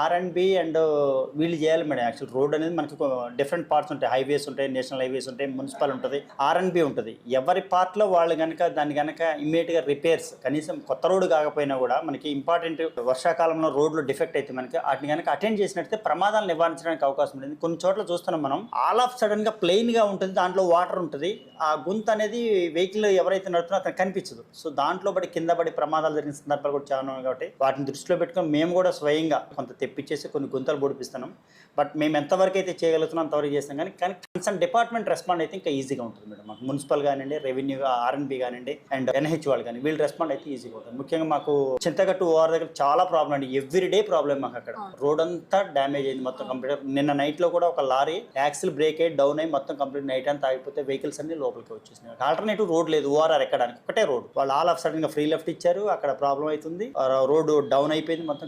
ఆర్&బి and వీళ్ళు చేయాలి madam. Actual road అనేది మనకు డిఫరెంట్ పార్ట్స్ ఉంటాయి, హైవేస్ ఉంటాయి, నేషనల్ హైవేస్ ఉంటాయి, మున్సిపల్ ఉంటుంది, ఆర్&బి ఉంటుంది. ఎవరి పార్ట్లో వాళ్ళు కనుక దాన్ని కనుక ఇమ్మీడియట్గా రిపేర్స్, కనీసం కొత్త రోడ్డు కాకపోయినా కూడా మనకి ఇంపార్టెంట్ వర్షాకాలంలో రోడ్లు డిఫెక్ట్ అయితే మనకి వాటిని కనుక అటెండ్ చేసినట్టే ప్రమాదాలు నివారించడానికి అవకాశం ఉంటుంది. కొన్ని చోట్ల చూస్తున్నాం మనం, ఆల్ ఆఫ్ సడన్ గా ప్లెయిన్ గా ఉంటుంది, దాంట్లో వాటర్ ఉంటుంది, ఆ గుంత అనేది వెహికల్ ఎవరైతే నడుపుతున్నారో అతను కనిపించదు. సో దాంట్లో పడి కింద పడి ప్రమాదాలు జరిగిన సందర్భాలు కూడా చాలా ఉన్నాయి. కాబట్టి వాటిని దృష్టిలో పెట్టుకొని మేము కూడా స్వయంగా కొంత తెప్పించేసి కొన్ని గుంతలు పొడిపిస్తున్నాం. బట్ మేము ఎంతవరకు అయితే చేయగలుగుతున్నాం అంతవరకు చేస్తాం. కానీ కన్సర్న్ డిపార్ట్మెంట్ రెస్పాండ్ అయితే ఇంకా ఈజీగా ఉంటుంది మేడం. మాకు మున్సిపల్ కానివ్వండి, రెవెన్యూ, ఆర్&బి కానివ్వండి, అండ్ ఎన్హెచ్ వాళ్ళు కానీ వీళ్ళు రెస్పాండ్ అయితే ఈజీగా ఉంటుంది. ముఖ్యంగా మాకు చింతగట్టు ఓఆర్ దగ్గర చాలా ప్రాబ్లం అండి, ఎవ్రీ డే ప్రాబ్లం మాకు. అక్కడ రోడ్ అంతా డ్యామేజ్ అయింది మొత్తం కంప్లీట్. నిన్న నైట్ లో కూడా ఒక లారీ యాక్సిల్ బ్రేక్ అయ్యి డౌన్ అయ్యి మొత్తం కంప్లీట్ నైట్ అంతా ఆగిపోతే వెహికల్స్ అన్ని లోపలికి వచ్చేసినాయి. ఆల్టర్నేటివ్ రోడ్ లేదు ఓఆర్ఆర్ ఎక్కడానికి, ఒకటే రోడ్. వాళ్ళు ఆల్ ఆఫ్ సడన్ గా ఫ్రీ లెఫ్ట్ ఇచ్చారు, అక్కడ ప్రాబ్లం అవుతుంది, రోడ్ డౌన్ అయిపోయింది మొత్తం.